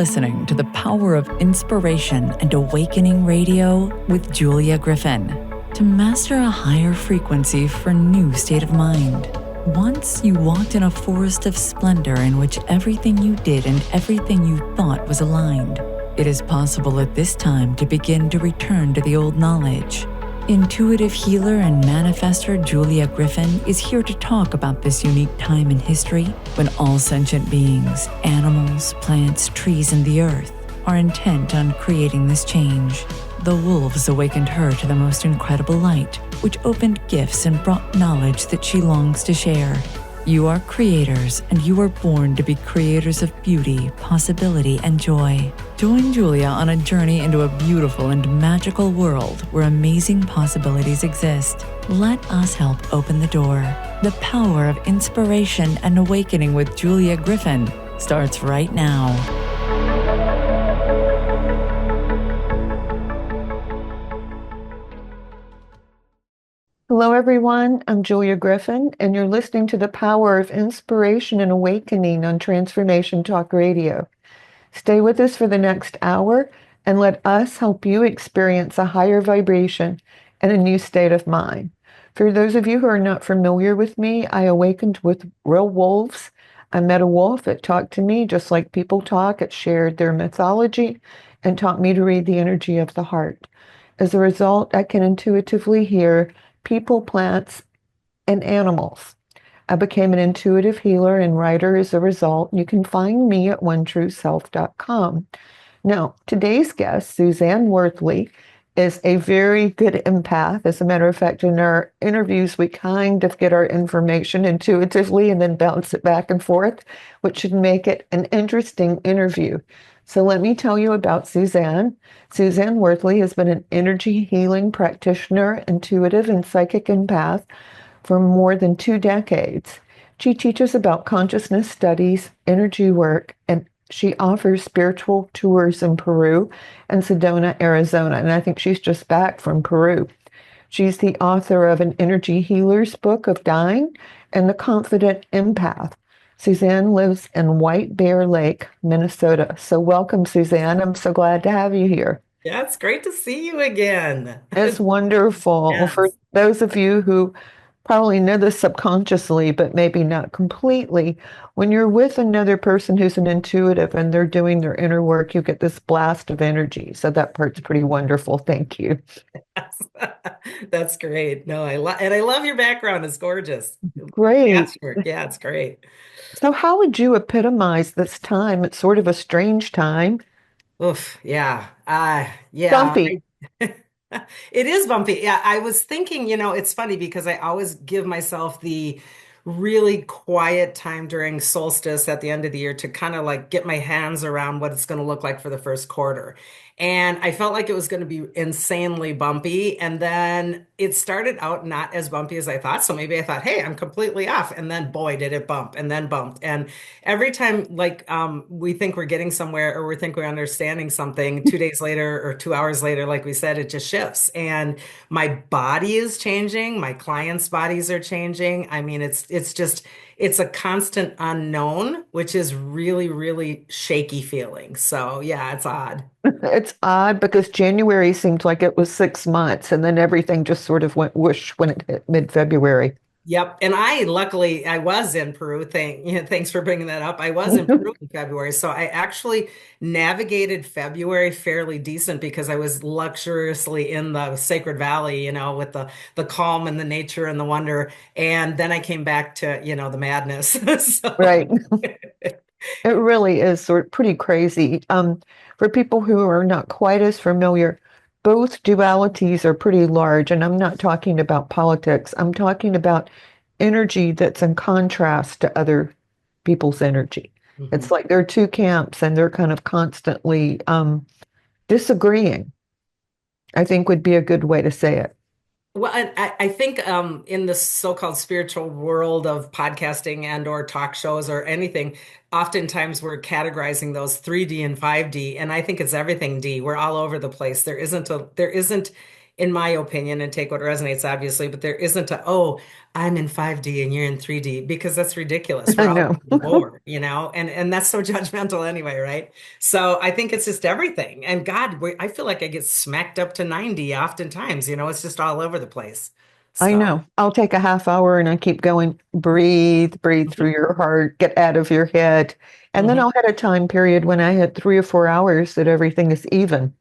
listening to the Power of Inspiration and Awakening Radio with Julia Griffin. To master a higher frequency for a new state of mind. Once you walked in a forest of splendor in which everything you did and everything you thought was aligned. It is possible at this time to begin to return to the old knowledge. Intuitive healer and manifestor Julia Griffin is here to talk about this unique time in history when all sentient beings, animals, plants, trees, and the earth are intent on creating this change. The wolves awakened her to the most incredible light, which opened gifts and brought knowledge that she longs to share. You are creators, and you are born to be creators of beauty, possibility, and joy. Join Julia on a journey into a beautiful and magical world where amazing possibilities exist. Let us help open the door. The Power of Inspiration and Awakening with Julia Griffin starts right now. Hello, everyone. I'm Julia Griffin, and you're listening to the Power of Inspiration and Awakening on Transformation Talk Radio. Stay with us for the next hour and let us help you experience a higher vibration and a new state of mind. For those of you who are not familiar with me, I awakened with real wolves. I met a wolf. It talked to me just like people talk. It shared their mythology and taught me to read the energy of the heart. As a result, I can intuitively hear people, plants, and animals. I became an intuitive healer and writer as a result. You can find me at onetrueself.com. Now, today's guest, Suzanne Worthley, is a very good empath. As a matter of fact, in our interviews, we kind of get our information intuitively and then bounce it back and forth, which should make it an interesting interview. So let me tell you about Suzanne. Suzanne Worthley has been an energy healing practitioner, intuitive, and psychic empath for more than 2 decades. She teaches about consciousness studies, energy work, and she offers spiritual tours in Peru and Sedona, Arizona. And I think she's just back from Peru. She's the author of an energy healer's book of dying and The Confident Empath. Suzanne lives in White Bear Lake, Minnesota. So welcome, Suzanne. I'm so glad to have you here. Yeah, it's great to see you again. It's wonderful. Yes. For those of you who probably know this subconsciously, but maybe not completely, when you're with another person who's an intuitive and they're doing their inner work, you get this blast of energy. So that part's pretty wonderful. Thank you. That's great. No, I love your background. It's gorgeous. Great. Patchwork. Yeah, it's great. So how would you epitomize this time? It's sort of a strange time. Oof, yeah. Yeah. Bumpy. It is bumpy. Yeah, I was thinking, it's funny because I always give myself the really quiet time during solstice at the end of the year to kind of like get my hands around what it's going to look like for the first quarter. And I felt like it was going to be insanely bumpy. And then it started out not as bumpy as I thought. So maybe I thought, hey, I'm completely off. And then boy, did it bump and then bumped. And every time we think we're getting somewhere or we think we're understanding something, 2 days later or 2 hours later, like we said, it just shifts. And my body is changing. My clients' bodies are changing. I mean, it's a constant unknown, which is really, really shaky feeling. So yeah, it's odd. It's odd because January seemed like it was 6 months and then everything just sort of went whoosh when it hit mid-February. Yep. And luckily I was in Peru. Thanks for bringing that up. I was in Peru in February. So I actually navigated February fairly decent because I was luxuriously in the Sacred Valley, with the calm and the nature and the wonder. And then I came back to, the madness. So Right. It really is sort of pretty crazy. For people who are not quite as familiar, both dualities are pretty large, and I'm not talking about politics. I'm talking about energy that's in contrast to other people's energy. It's like there are two camps, and they're kind of constantly disagreeing, I think would be a good way to say it. Well, I think in the so-called spiritual world of podcasting and or talk shows or anything, oftentimes we're categorizing those 3D and 5D, and I think it's everything D. We're all over the place. There isn't in my opinion, and take what resonates, obviously, but there isn't a, oh, I'm in 5D and you're in 3D, because that's ridiculous. I We're all know. lower, and that's so judgmental anyway, right? So I think it's just everything. And God, I feel like I get smacked up to 90 oftentimes, it's just all over the place. I So, know. I'll take a half hour and I keep going, breathe, breathe through mhm, your heart, get out of your head. And then mhm. I'll hit a time period when I hit 3 or 4 hours that everything is even.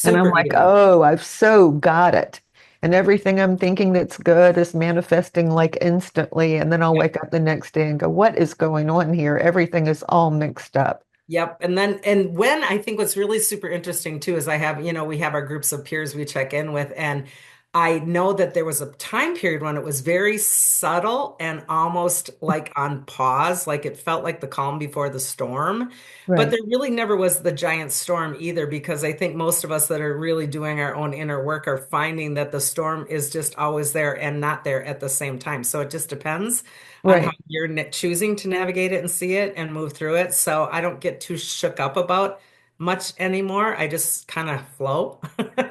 And I'm Super like, even. oh, I've so got it. And everything I'm thinking that's good is manifesting like instantly. And then I'll Yep. wake up the next day and go, what is going on here? Everything is all mixed up. Yep. And when I think what's really super interesting too is we have our groups of peers we check in with. And I know that there was a time period when it was very subtle and almost like on pause, like it felt like the calm before the storm. But Right, there really never was the giant storm either, because I think most of us that are really doing our own inner work are finding that the storm is just always there and not there at the same time. So it just depends on how right, you're choosing to navigate it and see it and move through it. So I don't get too shook up about much anymore. I just kind of flow,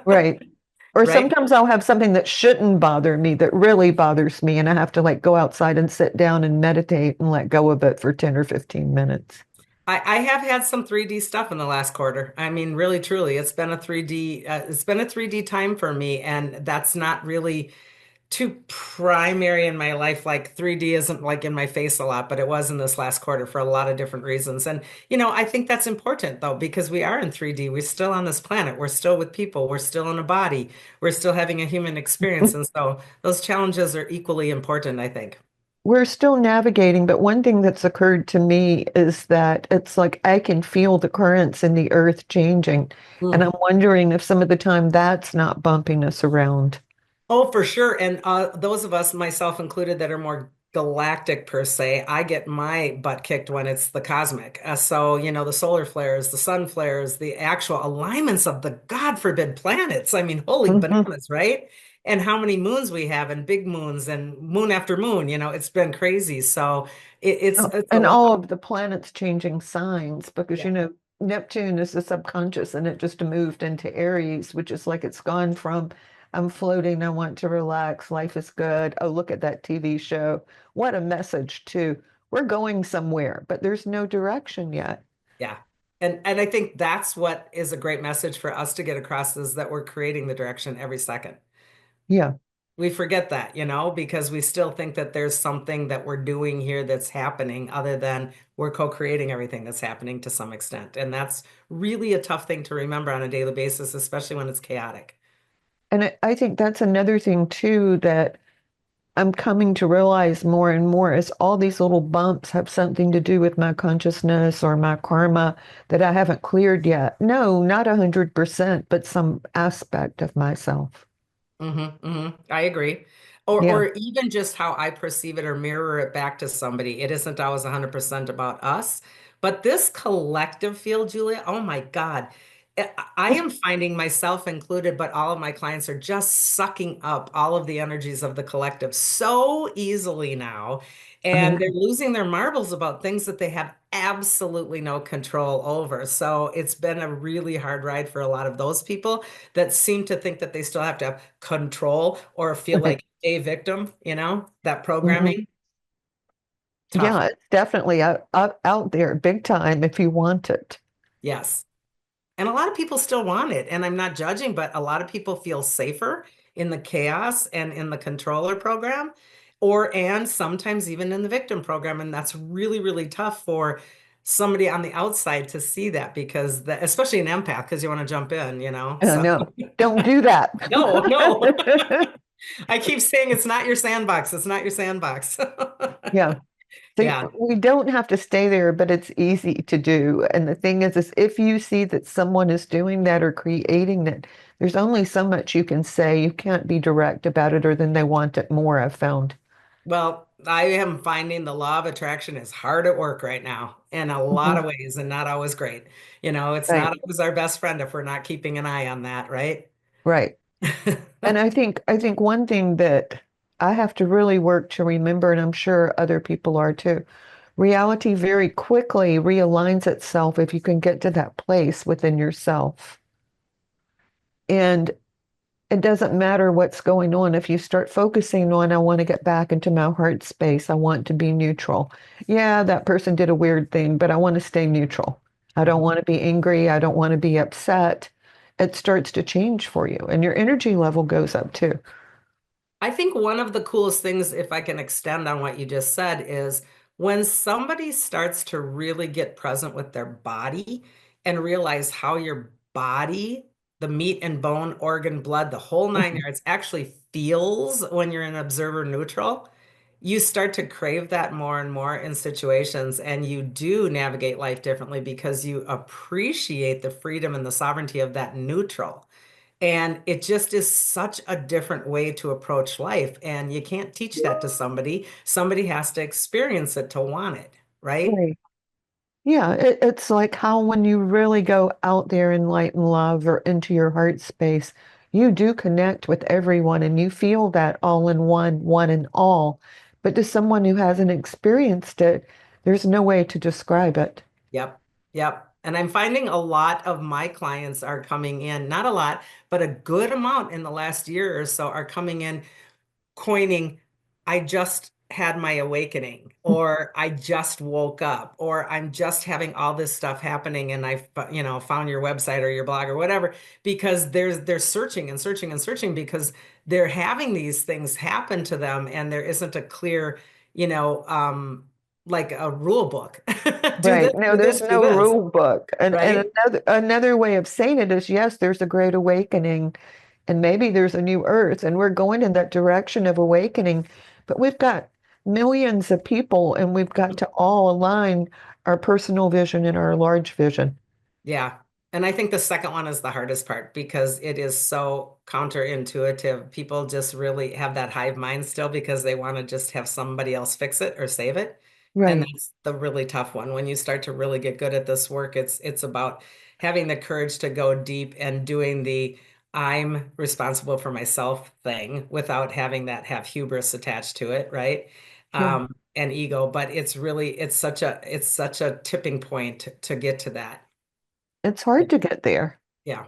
right. Or right? sometimes I'll have something that shouldn't bother me that really bothers me, and I have to like go outside and sit down and meditate and let go of it for 10 or 15 minutes. I have had some 3D stuff in the last quarter. I mean, really, truly, it's been a 3D time for me, and that's not really too primary in my life. Like 3D isn't like in my face a lot, but it was in this last quarter for a lot of different reasons. And, I think that's important though, because we are in 3D. We're still on this planet. We're still with people. We're still in a body. We're still having a human experience. And so those challenges are equally important, I think. We're still navigating, but one thing that's occurred to me is that it's like I can feel the currents in the earth changing. And Mm. I'm wondering if some of the time that's not bumping us around. Oh, for sure. And those of us, myself included, that are more galactic per se, I get my butt kicked when it's the cosmic. So, the solar flares, the sun flares, the actual alignments of the God forbid planets. I mean, holy Mhm. bananas, right? And how many moons we have, and big moons and moon after moon, it's been crazy. So Oh, it's a and lot. all of the planets changing signs because, Yeah. Neptune is the subconscious and it just moved into Aries, which is like it's gone from I'm floating, I want to relax, life is good. Oh, look at that TV show. What a message, too. We're going somewhere, but there's no direction yet. Yeah. And I think that's what is a great message for us to get across, is that we're creating the direction every second. Yeah. We forget that, because we still think that there's something that we're doing here that's happening other than we're co-creating everything that's happening to some extent. And that's really a tough thing to remember on a daily basis, especially when it's chaotic. And I think that's another thing, too, that I'm coming to realize more and more is all these little bumps have something to do with my consciousness or my karma that I haven't cleared yet. No, not 100%, but some aspect of myself. I agree. Or Yeah. or even just how I perceive it or mirror it back to somebody. It isn't always 100% about us, but this collective field, Julia, oh my God. I am finding myself included, but all of my clients are just sucking up all of the energies of the collective so easily now. I And they're know. losing their marbles about things that they have absolutely no control over. So it's been a really hard ride for a lot of those people that seem to think that they still have to have control or feel like a victim, that Mhm. programming. Tough. Yeah, it's definitely out there big time if you want it. Yes. And a lot of people still want it. And I'm not judging, but a lot of people feel safer in the chaos and in the controller program, and sometimes even in the victim program. And that's really, really tough for somebody on the outside to see that, because especially an empath, because you want to jump in, So No, don't do that. no, no. I keep saying it's not your sandbox. It's not your sandbox. Yeah. So Yeah. we don't have to stay there, but it's easy to do. And the thing is if you see that someone is doing that or creating it, there's only so much you can say. You can't be direct about it, or then they want it more, I've found. Well, I am finding the law of attraction is hard at work right now in a lot of Mhm. ways, and not always great. It's Right, not always our best friend if we're not keeping an eye on that, right? right. And I think one thing that I have to really work to remember, and I'm sure other people are too, reality very quickly realigns itself if you can get to that place within yourself. And it doesn't matter what's going on. If you start focusing on, I want to get back into my heart space, I want to be neutral. Yeah, that person did a weird thing, but I want to stay neutral. I don't want to be angry. I don't want to be upset. It starts to change for you, and your energy level goes up too. I think one of the coolest things, if I can extend on what you just said, is when somebody starts to really get present with their body and realize how your body, the meat and bone, organ, blood, the whole nine Mhm. yards actually feels when you're in observer neutral, you start to crave that more and more in situations, and you do navigate life differently because you appreciate the freedom and the sovereignty of that neutral. And it just is such a different way to approach life. And you can't teach that to somebody. Somebody has to experience it to want it, right? Right. Yeah, it's like how when you really go out there in light and love or into your heart space, you do connect with everyone and you feel that all in one, one and all. But to someone who hasn't experienced it, there's no way to describe it. Yep. Yep. And I'm finding a lot of my clients are coming in, not a lot, but a good amount in the last year or so are coming in coining, I just had my awakening, or I just woke up, or I'm just having all this stuff happening, and found your website or your blog or whatever, because they're searching and searching and searching because they're having these things happen to them, and there isn't a clear, you know, like a rule book. Do this, Right. No, do there's this, do no this, rule book. And right? another way of saying it is yes, there's a great awakening and maybe there's a new earth and we're going in that direction of awakening, but we've got millions of people and we've got to all align our personal vision and our large vision. Yeah. And I think the second one is the hardest part because it is so counterintuitive. People just really have that hive mind still because they want to just have somebody else fix it or save it. And Right. that's the really tough one. When you start to really get good at this work, it's about having the courage to go deep and doing the I'm responsible for myself thing without having that have hubris attached to it, right? Yeah. And ego. But it's such a tipping point to get to that. It's hard to get there. Yeah,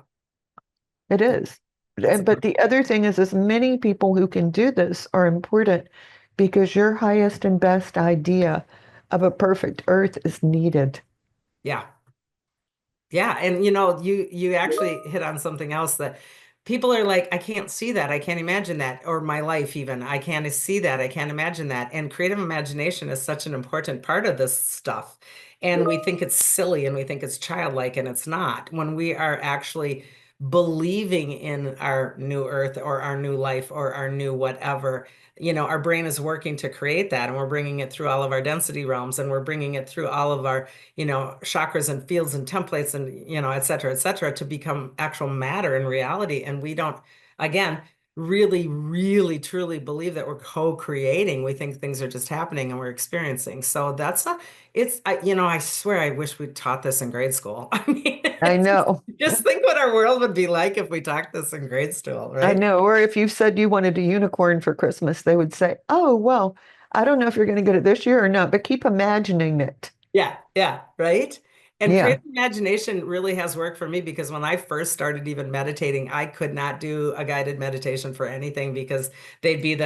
It it- is. it's But the other thing is, as many people who can do this are important because your highest and best idea of a perfect earth is needed. yeah. Yeah, and you actually hit on something else that people are like, I can't see that, I can't imagine that, or my life even, I can't see that, I can't imagine that. And creative imagination is such an important part of this stuff. And we think it's silly and we think it's childlike, and it's not. When we are actually believing in our new earth or our new life or our new whatever, our brain is working to create that, and we're bringing it through all of our density realms, and we're bringing it through all of our chakras and fields and templates and, et cetera, to become actual matter in reality. And we don't, again, really, really, truly believe that we're co-creating. We think things are just happening and we're experiencing. So I swear I wish we taught this in grade school. I mean, I know. just think what our world would be like if we taught this in grade school, I right? know. Or if you said you wanted a unicorn for Christmas, they would say, "Oh, well, I don't know if you're going to get it this year or not, but keep imagining it." Yeah, yeah, right. And Yeah. creative imagination really has worked for me because when I first started even meditating, I could not do a guided meditation for anything because they'd be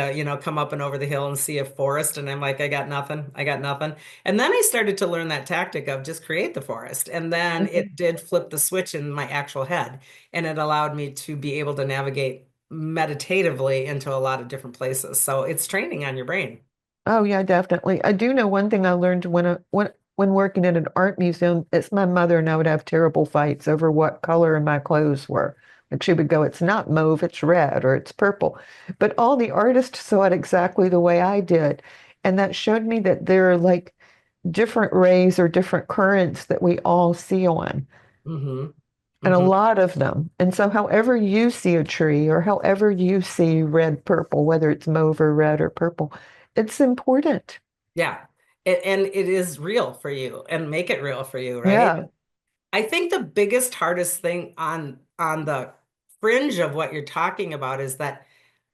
come up and over the hill and see a forest. And I'm like, I got nothing. I got nothing. And then I started to learn that tactic of just create the forest. And then Mhm. it did flip the switch in my actual head. And it allowed me to be able to navigate meditatively into a lot of different places. So it's training on your brain. Oh, yeah, definitely. I do know one thing I learned when working at an art museum. It's my mother and I would have terrible fights over what color my clothes were. Like she would go, "It's not mauve, it's red, or it's purple." But all the artists saw it exactly the way I did. And that showed me that there are like different rays or different currents that we all see on, Hmm. and a Hmm. lot of them. And so, however you see a tree or however you see red, purple, whether it's mauve or red or purple, it's important. Yeah. And it is real for you and make it real for you, right? Yeah. I think the biggest, hardest thing on the fringe of what you're talking about is that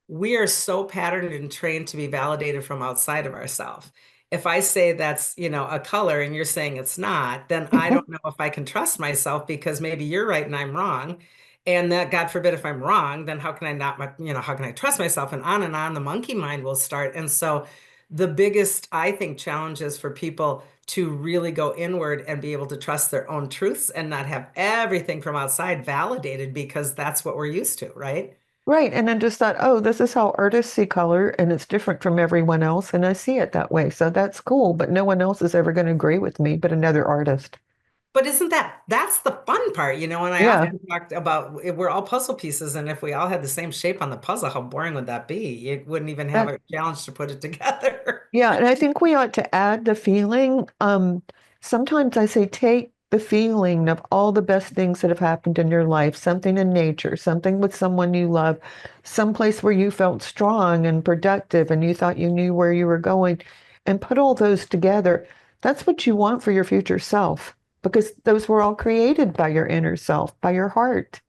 we are so patterned and trained to be validated from outside of ourselves. If I say that's, a color and you're saying it's not, then I don't know if I can trust myself because maybe you're right and I'm wrong. And that, God forbid, if I'm wrong, then how can I not, how can I trust myself? And on, the monkey mind will start. And so the biggest, I think, challenge is for people to really go inward and be able to trust their own truths and not have everything from outside validated because that's what we're used to, right? Right. And then just thought, oh, this is how artists see color and it's different from everyone else. And I see it that way. So that's cool. But no one else is ever going to agree with me but another artist. But isn't that's the fun part, And I Yeah. often talked about we're all puzzle pieces, and if we all had the same shape on the puzzle, how boring would that be? You wouldn't even have That, a challenge to put it together. yeah. And I think we ought to add the feeling. Sometimes I say take the feeling of all the best things that have happened in your life, something in nature, something with someone you love, someplace where you felt strong and productive and you thought you knew where you were going, and put all those together. That's what you want for your future self because those were all created by your inner self, by your heart.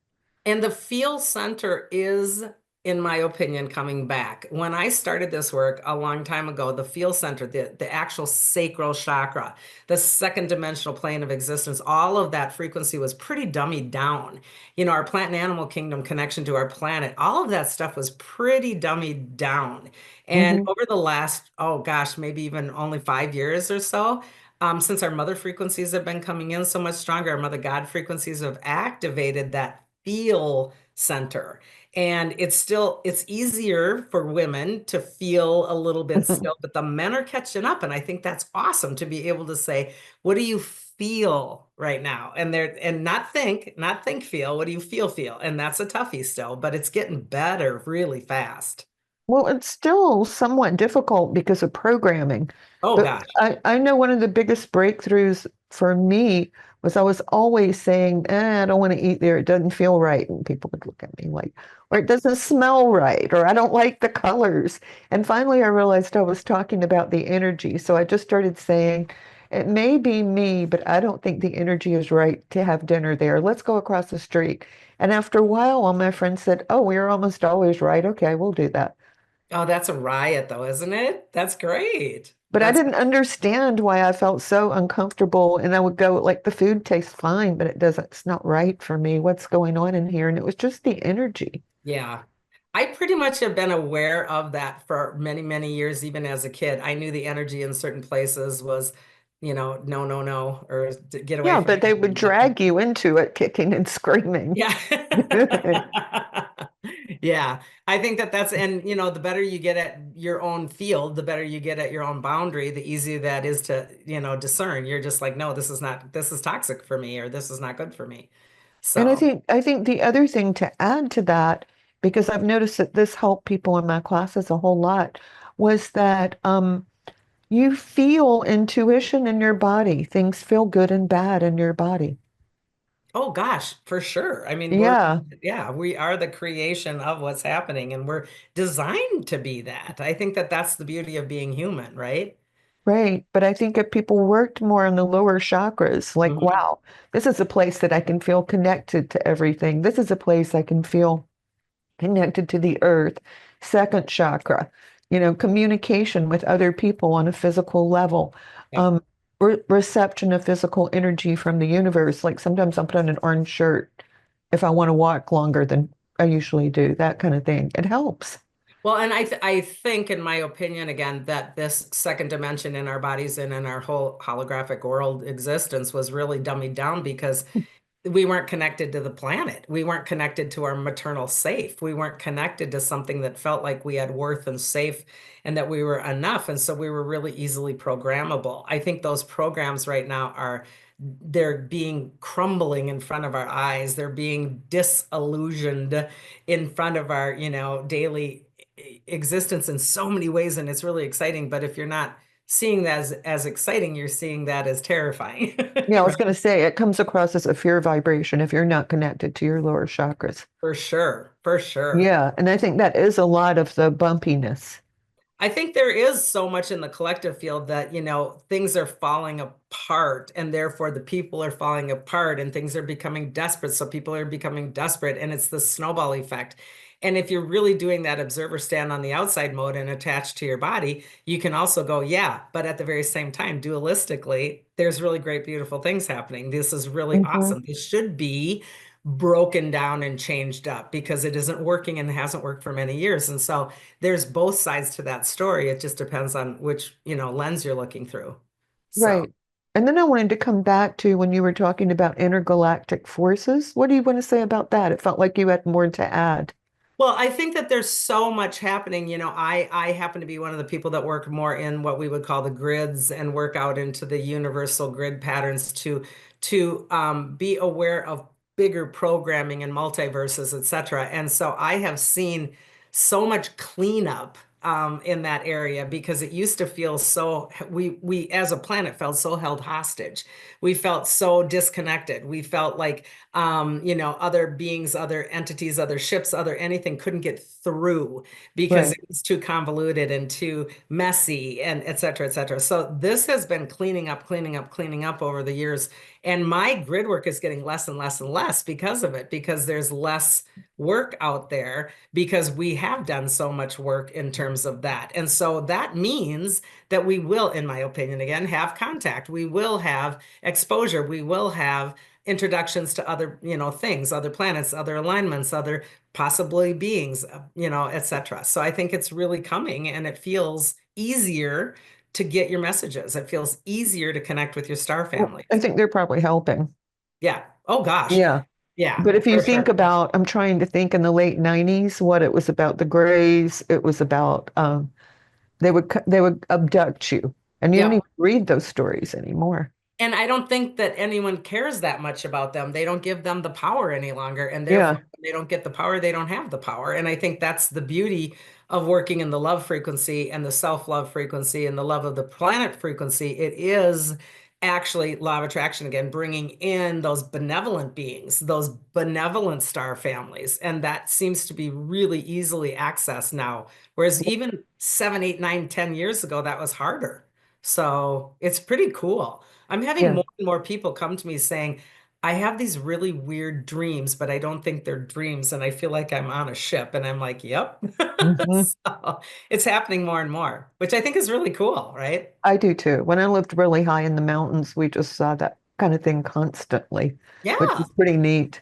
And the feel center is, in my opinion, coming back. When I started this work a long time ago, the feel center, the actual sacral chakra, the second dimensional plane of existence, all of that frequency was pretty dummied down. Our plant and animal kingdom connection to our planet, all of that stuff was pretty dummied down. And Hmm. over the last, oh gosh, maybe even only 5 years or so, since our mother frequencies have been coming in so much stronger, our mother God frequencies have activated that feel center. And it's easier for women to feel a little bit still, but the men are catching up. And I think that's awesome to be able to say, what do you feel right now? And not think, feel, what do you feel? And that's a toughie still, but it's getting better really fast. Well, it's still somewhat difficult because of programming. Oh But gosh. I know one of the biggest breakthroughs for me was I was always saying, I don't want to eat there. It doesn't feel right. And people would look at me like, or it doesn't smell right, or I don't like the colors. And finally, I realized I was talking about the energy. So I just started saying, it may be me, but I don't think the energy is right to have dinner there. Let's go across the street. And after a while, all my friends said, oh, we're almost always right. Okay, we'll do that. Oh, that's a riot though, isn't it? That's great. But I That's didn't understand why I felt so uncomfortable. And I would go, like, the food tastes fine, but it doesn't, it's not right for me. What's going on in here? And it was just the energy. Yeah. I pretty much have been aware of that for many, many years, even as a kid. I knew the energy in certain places was, no, no, no, or get away Yeah, from but they would me. drag you into it, kicking and screaming. Yeah. Yeah. I think that's, and the better you get at your own field, the better you get at your own boundary, the easier that is to, discern. You're just like, no, this is toxic for me, or this is not good for me. And I So, think I think the other thing to add to that, because I've noticed that this helped people in my classes a whole lot, was that you feel intuition in your body. Things feel good and bad in your body. oh gosh, for sure. I mean, Yeah. yeah, we are the creation of what's happening, and we're designed to be that. I think that's the beauty of being human, right? Right. But I think if people worked more on the lower chakras, like, Mhm. wow, this is a place that I can feel connected to everything. This is a place I can feel connected to the earth. Second chakra, communication with other people on a physical level, Yeah. um, reception of physical energy from the universe. Like sometimes I'll put on an orange shirt if I want to walk longer than I usually do, that kind of thing. It helps. Well, and I think, in my opinion, again, that this second dimension in our bodies and in our whole holographic world existence was really dummied down because we weren't connected to the planet. We weren't connected to our maternal safe. We weren't connected to something that felt like we had worth and safe and that we were enough. And so we were really easily programmable. I think those programs right now they're being crumbling in front of our eyes. They're being disillusioned in front of our, daily existence in so many ways. And it's really exciting. But if you're not seeing that as exciting, you're seeing that as terrifying. Yeah, I was Right? going to say it comes across as a fear vibration if you're not connected to your lower chakras. For sure, for sure. Yeah, and I think that is a lot of the bumpiness. I think there is so much in the collective field that, things are falling apart and therefore the people are falling apart and things are becoming desperate. So people are becoming desperate and it's the snowball effect. And if you're really doing that observer stand on the outside mode and attached to your body, you can also go, yeah, but at the very same time, dualistically, there's really great, beautiful things happening. This is really Hmm. awesome. This should be broken down and changed up because it isn't working and hasn't worked for many years. And so there's both sides to that story. It just depends on which, lens you're looking through. So. Right. And then I wanted to come back to when you were talking about intergalactic forces. What do you want to say about that? It felt like you had more to add. Well, I think that there's so much happening. I happen to be one of the people that work more in what we would call the grids and work out into the universal grid patterns to be aware of bigger programming and multiverses, et cetera. And so I have seen so much cleanup in that area because it used to feel so we as a planet felt so held hostage. We felt so disconnected. We felt like other beings, other entities, other ships, other anything couldn't get through because Right. it was too convoluted and too messy and et cetera, et cetera. So this has been cleaning up, cleaning up, cleaning up over the years. And my grid work is getting less and less and less because of it, because there's less work out there because we have done so much work in terms of that. And so that means that we will, in my opinion, again, have contact. We will have exposure. We will have introductions to other, things, other planets, other alignments, other possibly beings, etc. So I think it's really coming and it feels easier to get your messages. It feels easier to connect with your star Well, families. I think they're probably helping. Yeah. Oh gosh. Yeah. Yeah, But if you for think sure. about, I'm trying to think in the late 90s, what it was about the Greys, it was about they would abduct you. And you don't even Yep. read those stories anymore. And I don't think that anyone cares that much about them. They don't give them the power any longer. And therefore, Yeah. when they don't get the power, they don't have the power. And I think that's the beauty of working in the love frequency and the self-love frequency and the love of the planet frequency. It is actually law of attraction again, bringing in those benevolent beings, those benevolent star families. And that seems to be really easily accessed now. Whereas even 7, 8, 9, 10 years ago, that was harder. So it's pretty cool. I'm having Yeah. more and more people come to me saying, I have these really weird dreams, but I don't think they're dreams. And I feel like I'm on a ship. And I'm like, yep. Hmm. So it's happening more and more, which I think is really cool, right? I do too. When I lived really high in the mountains, we just saw that kind of thing constantly, which Yeah. is pretty neat.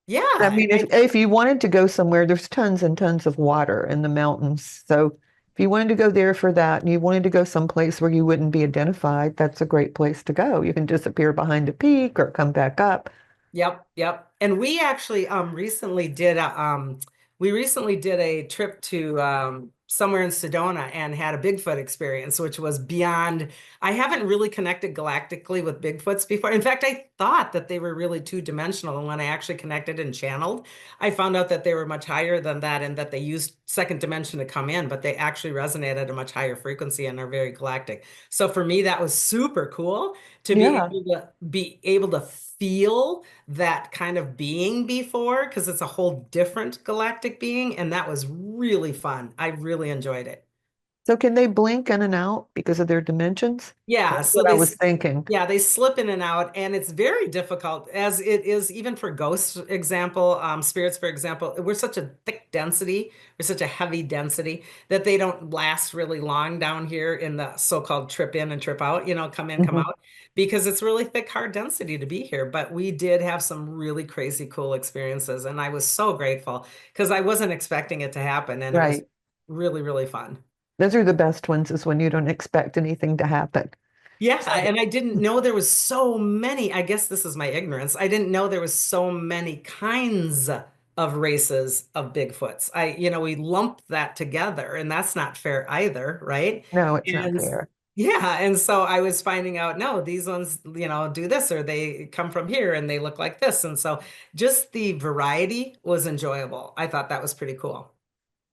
I Yeah. mean, if you wanted to go somewhere, there's tons and tons of water in the mountains. So if you wanted to go there for that and you wanted to go someplace where you wouldn't be identified, that's a great place to go. You can disappear behind a peak or come back up. Yep, yep. And we actually recently did a trip to somewhere in Sedona and had a Bigfoot experience, which was beyond. I haven't really connected galactically with Bigfoots before. In fact, I thought that they were really two-dimensional. And when I actually connected and channeled, I found out that they were much higher than that and that they used second dimension to come in, but they actually resonate at a much higher frequency and are very galactic. So for me, that was super cool to Yeah. be able to feel that kind of being before because it's a whole different galactic being, and that was really fun. I really enjoyed it. So can they blink in and out because of their dimensions? Yeah, That's so what I was thinking. they slip in and out, and it's very difficult, as it is even for ghosts, example, spirits, for example. We're such a thick density, we're such a heavy density that they don't last really long down here in the so-called trip in and trip out, come in, come Hmm. out, because it's really thick, hard density to be here. But we did have some really crazy, cool experiences, and I was so grateful because I wasn't expecting it to happen, and it was Right. really, really fun. Those are the best ones is when you don't expect anything to happen. Yeah, So, and I didn't know there was so many. I guess this is my ignorance. I didn't know there was so many kinds of races of Bigfoots. We lump that together, and that's not fair either, right? no, it's not And fair. yeah, and so I was finding out, no, these ones, do this or they come from here and they look like this. And so just the variety was enjoyable. I thought that was pretty cool.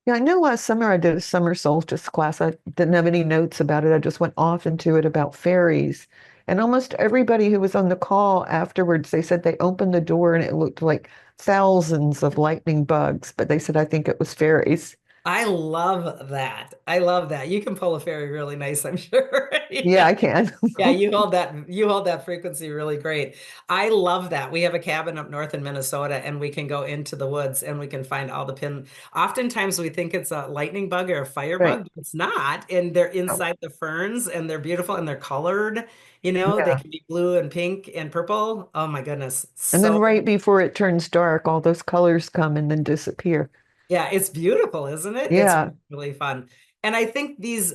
Yeah, I know last summer I did a summer solstice class. I didn't have any notes about it. I just went off into it about fairies. And almost everybody who was on the call afterwards, they said they opened the door and it looked like thousands of lightning bugs, but they said, I think it was fairies. I love that. I love that. You can pull a fairy really nice, I'm sure. Yeah, I can. Yeah, you hold that frequency really great. I love that. We have a cabin up north in Minnesota and we can go into the woods and we can find all the pin. Oftentimes we think it's a lightning bug or a fire Right. bug, but it's not. And they're Oh, inside the ferns and they're beautiful and they're colored. They yeah. can be blue and pink and purple. Oh my goodness. And then So right before it turns dark, all those colors come and then disappear. yeah, it's beautiful, isn't it? It's Yeah. really fun. And I think these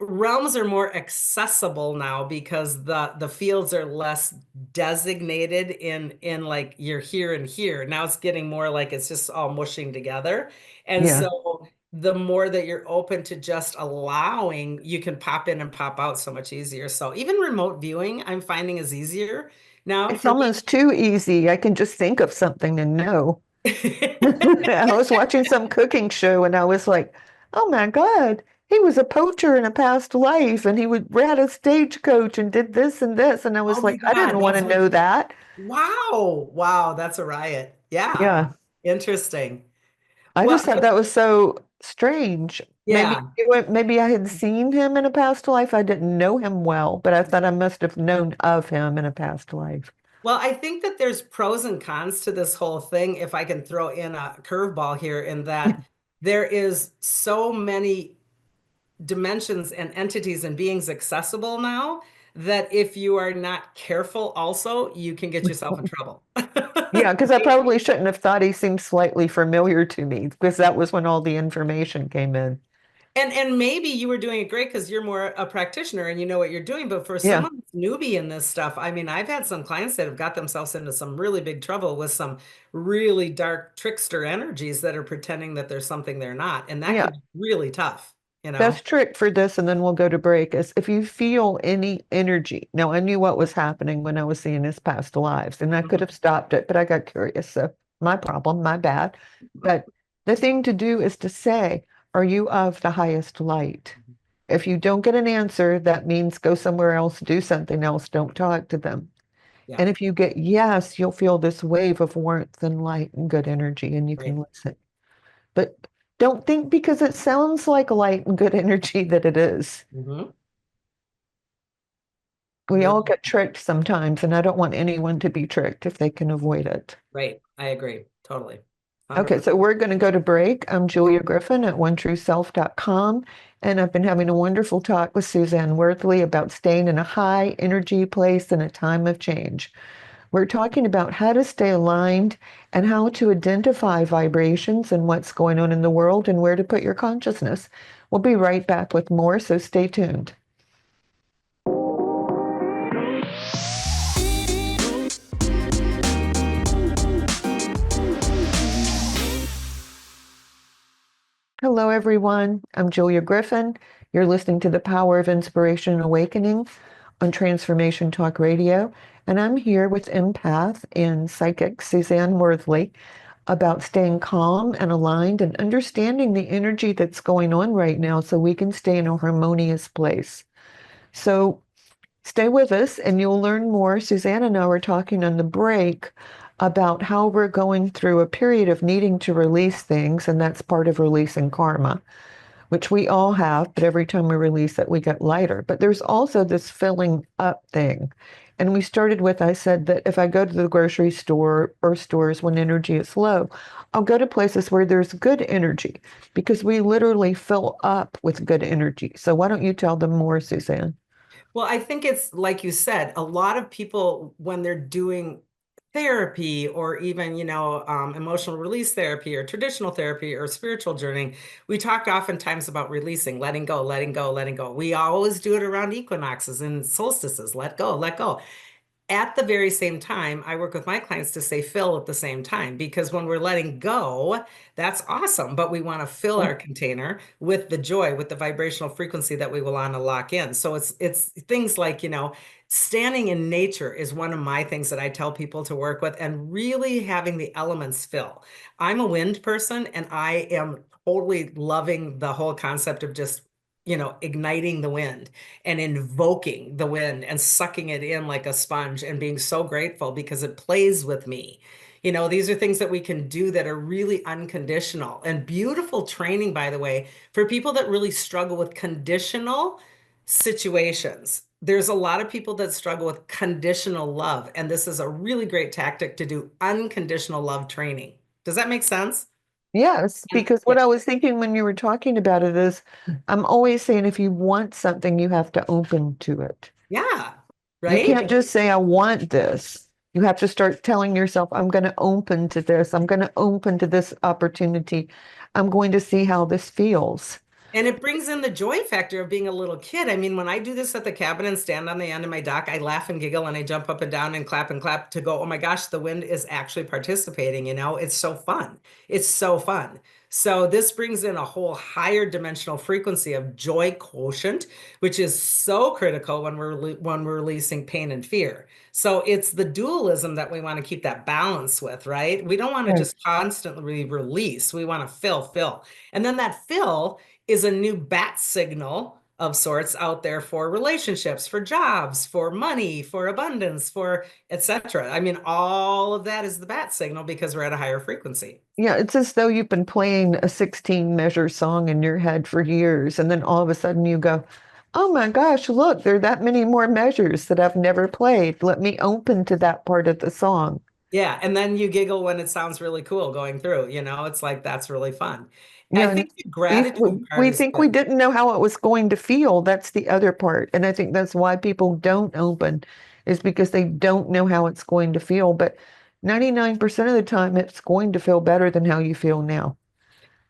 realms are more accessible now because the fields are less designated in like you're here and here. Now it's getting more like it's just all mushing together. And Yeah. so the more that you're open to just allowing, you can pop in and pop out so much easier. So even remote viewing, I'm finding is easier now It's for me. almost too easy. I can just think of something and know. I was watching some cooking show and I was like, oh my God, he was a poacher in a past life and he would ran a stagecoach and did this and this. And I Oh was my like, I didn't God, want to that's what, know that. wow. Wow, that's a riot. Yeah. Yeah. Interesting. I Well, just thought that was so strange. Maybe yeah. maybe I had seen him in a past life. I didn't know him well, but I thought I must have known of him in a past life. Well, I think that there's pros and cons to this whole thing, if I can throw in a curveball here, in that there is so many dimensions and entities and beings accessible now that if you are not careful also, you can get yourself in trouble. Yeah, because I probably shouldn't have thought he seemed slightly familiar to me because that was when all the information came in. And maybe you were doing it great because you're more a practitioner and you know what you're doing. But for Yeah, someone who's newbie in this stuff, I mean, I've had some clients that have got themselves into some really big trouble with some really dark trickster energies that are pretending that there's something they're not. And that yeah. can be really tough, you know? Best trick for this, and then we'll go to break, is if you feel any energy. Now, I knew what was happening when I was seeing his past lives, and I could Mhm. have stopped it, but I got curious. So, my problem, my bad. But the thing to do is to say, are you of the highest light? If you don't get an answer, that means go somewhere else, do something else, don't talk to them. Yeah, And if you get yes, you'll feel this wave of warmth and light and good energy, and you right. can listen. But don't think because it sounds like light and good energy that it is. Hmm. We all Really, get tricked sometimes, and I don't want anyone to be tricked if they can avoid it. right. I agree. Totally. Okay, 100%. so we're going to go to break. I'm Julia Griffin at onetrueself.com, and I've been having a wonderful talk with Suzanne Worthley about staying in a high energy place in a time of change. We're talking about how to stay aligned and how to identify vibrations and what's going on in the world and where to put your consciousness. We'll be right back with more, so stay tuned. Hello, everyone. I'm Julia Griffin. You're listening to The Power of Inspiration and Awakening on Transformation Talk Radio. And I'm here with empath and psychic Suzanne Worthley about staying calm and aligned and understanding the energy that's going on right now so we can stay in a harmonious place. So stay with us and you'll learn more. Suzanne and I were talking on the break about how we're going through a period of needing to release things, and that's part of releasing karma, which we all have, but every time we release it, we get lighter. But there's also this filling up thing. And we started with, I said that if I go to the grocery store or stores when energy is low, I'll go to places where there's good energy because we literally fill up with good energy. So why don't you tell them more, Suzanne? Well, I think it's like you said, a lot of people, when they're doing therapy or even, emotional release therapy or traditional therapy or spiritual journeying, we talk oftentimes about releasing, letting go, letting go, letting go. We always do it around equinoxes and solstices, let go, let go. At the very same time, I work with my clients to say fill at the same time because when we're letting go, that's awesome. But we want to fill our container with the joy, with the vibrational frequency that we will want to lock in. So it's things like, standing in nature is one of my things that I tell people to work with and really having the elements fill. I'm a wind person and I am totally loving the whole concept of just igniting the wind and invoking the wind and sucking it in like a sponge and being so grateful because it plays with me. These are things that we can do that are really unconditional and beautiful training, by the way, for people that really struggle with conditional. situations. There's a lot of people that struggle with conditional love, and this is a really great tactic to do unconditional love training. Does that make sense? Yes, And because yeah, what I was thinking when you were talking about it is, I'm always saying if you want something, you have to open to it. yeah, You right? can't just say, I want this. You have to start telling yourself, I'm going to open to this. I'm going to open to this opportunity. I'm going to see how this feels. And it brings in the joy factor of being a little kid. I mean, when I do this at the cabin and stand on the end of my dock, I laugh and giggle and I jump up and clap to go, oh my gosh, the wind is actually participating, you know? It's so fun. It's so fun. So this brings in a whole higher dimensional frequency of joy quotient, which is so critical when we're releasing pain and fear. So it's the dualism that we want to keep that balance with, right? We don't want to Right. just constantly release. We want to fill. And then that fill is a new bat signal of sorts out there for relationships, for jobs, for money, for abundance, for etc. I mean, all of that is the bat signal because we're at a higher frequency. Yeah, it's as though you've been playing a 16 measure song in your head for years, and then all of a sudden you go, oh my gosh, look, there are that many more measures that I've never played. Let me open to that part of the song. Yeah, and then you giggle when it sounds really cool going through, you know, it's like that's really fun. I Yeah, and think the gratitude part we is think we good. didn't know how it was going to feel. That's the other part. And I think that's why people don't open, is because they don't know how it's going to feel. But 99% of the time, it's going to feel better than how you feel now.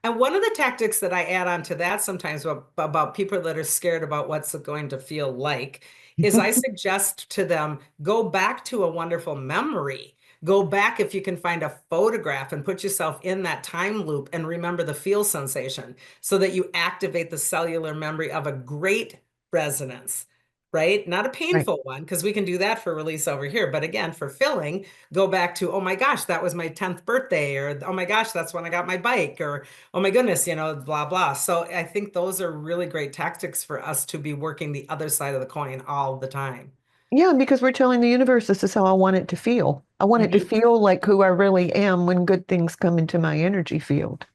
And one of the tactics that I add on to that sometimes about people that are scared about what's it going to feel like is I suggest to them go back to a wonderful memory. Go back if you can find a photograph and put yourself in that time loop and remember the feel sensation so that you activate the cellular memory of a great resonance, right? Not a Right. painful one, because we can do that for release over here. But again, for filling, go back to, oh my gosh, that was my 10th birthday, or oh my gosh, that's when I got my bike, or oh my goodness, you know, blah, blah. So I think those are really great tactics for us to be working the other side of the coin all the time. Yeah, because we're telling the universe this is how I want it to feel. I want it to Mhm. feel like who I really am when good things come into my energy field.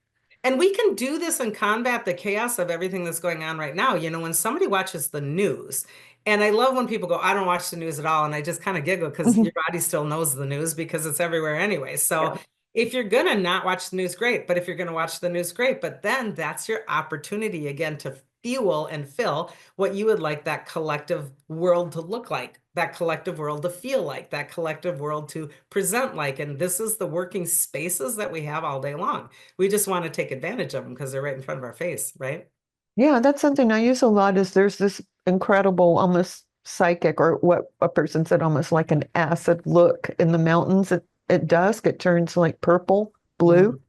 And we can do this and combat the chaos of everything that's going on right now. You know, when somebody watches the news, and I love when people go, I don't watch the news at all. And I just kind of giggle because your body still knows the news because it's everywhere anyway. So Yeah. if you're going to not watch the news, great. But if you're going to watch the news, great. But then that's your opportunity again to fuel and fill what you would like that collective world to look like, that collective world to feel like, that collective world to present like. And this is the working spaces that we have all day long. We just want to take advantage of them because they're right in front of our face, right? Yeah, that's something I use a lot is there's this incredible, almost psychic, or what a person said, almost like an acid look in the mountains at dusk. It turns like purple, blue, Mhm.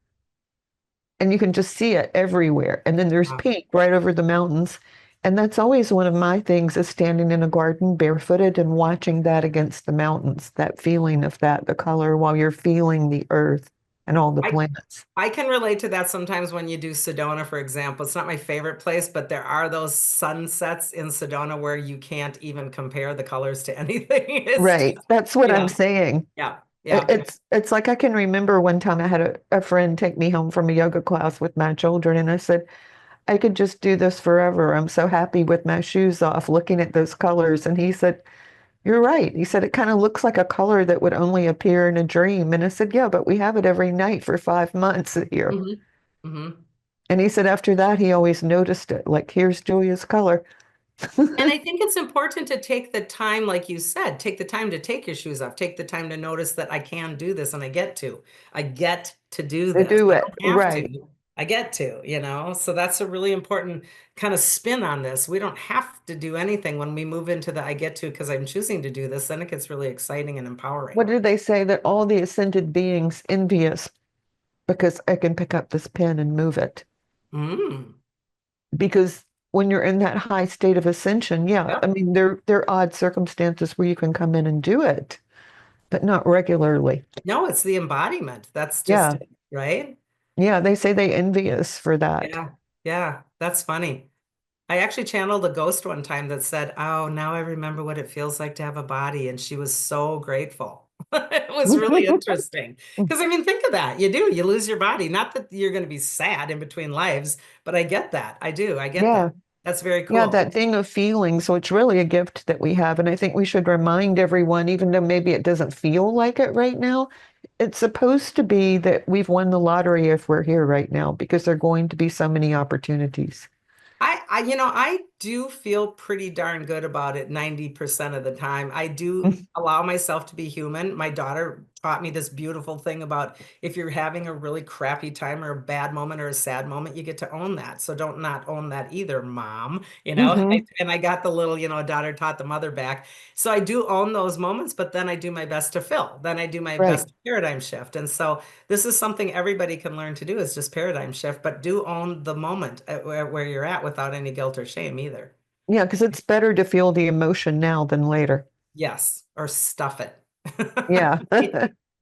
and you can just see it everywhere. And then there's Wow. pink right over the mountains. And that's always one of my things is standing in a garden barefooted and watching that against the mountains, that feeling of that, the color while you're feeling the earth and all the I plants. I can relate to that sometimes when you do Sedona, for example. It's not my favorite place, but there are those sunsets in Sedona where you can't even compare the colors to anything. It's Right. just, That's what I'm yeah, saying. yeah, It- yeah. It's like I can remember one time I had a friend take me home from a yoga class with my children, and I said, I could just do this forever. I'm so happy with my shoes off, looking at those colors. And he said, you're right. He said, it kind of looks like a color that would only appear in a dream. And I said, yeah, but we have it every night for 5 months here. Hmm. Hmm. And he said, after that, he always noticed it. Like, here's Julia's color. And I think it's important to take the time, like you said, take the time to take your shoes off, take the time to notice that I can do this and I get to. I get to do To this. do I it. don't have Right. to. I get to, you know? So that's a really important kind of spin on this. We don't have to do anything when we move into the I get to because I'm choosing to do this, then it gets really exciting and What empowering. do they say that all the ascended beings envy us because I can pick up this pen and move it? Mm. Because when you're in that high state of ascension, yeah, I Yep. mean there are odd circumstances where you can come in and do it, but not regularly. No, it's the embodiment. That's just Yeah, it, right? yeah, they say they envy us for that. Yeah. Yeah. That's funny. I actually channeled a ghost one time that said, oh, now I remember what it feels like to have a body. And she was so grateful. It was really interesting. Because I mean, think of that. You do, you lose your body. Not that you're going to be sad in between lives, but I get that. I do. I get Yeah, that. That's very Yeah, cool. that thing of feeling. So it's really a gift that we have. And I think we should remind everyone, even though maybe it doesn't feel like it right now, it's supposed to be that we've won the lottery if we're here right now, because there are going to be so many opportunities. I do feel pretty darn good about it 90% of the time. I do allow myself to be human. My daughter taught me this beautiful thing about if you're having a really crappy time or a bad moment or a sad moment, you get to own that. So don't not own that either, mom. Hmm. And I got the little, daughter taught the mother back. So I do own those moments, but then I do my best to fill. Then I do my Right. best to paradigm shift. And so this is something everybody can learn to do is just paradigm shift, but do own the moment at where you're at without any guilt or shame either. Yeah, because it's better to feel the emotion now than later. Yes, or stuff it. Yeah.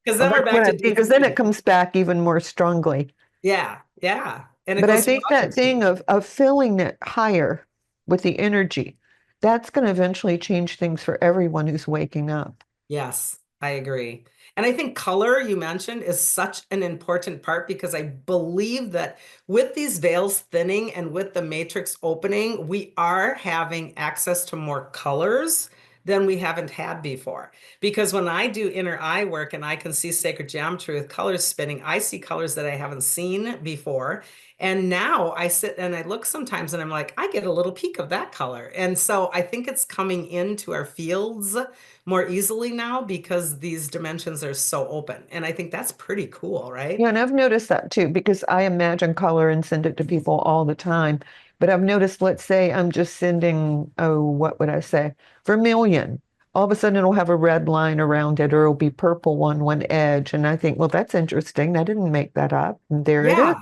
Because Well, then we're that's what back I to think, because then it defeating. comes back even more strongly. Yeah, yeah. And it But I goes through think that thing autopilot. of filling it higher with the energy, that's going to eventually change things for everyone who's waking up. Yes, I agree. And I think color you mentioned is such an important part because I believe that with these veils thinning and with the matrix opening, we are having access to more colors than we haven't had before. Because when I do inner eye work and I can see sacred geometry with colors spinning, I see colors that I haven't seen before. And now I sit and I look sometimes and I'm like, I get a little peek of that color. And so I think it's coming into our fields more easily now because these dimensions are so open. And I think that's pretty cool, Yeah, right? and I've noticed that too, because I imagine color and send it to people all the time. But I've noticed, let's say I'm just sending, oh, what would I say? Vermilion. All of a sudden it'll have a red line around it, or it'll be purple on one edge. And I think, well, that's interesting. I didn't make that up. And there it is. Yeah.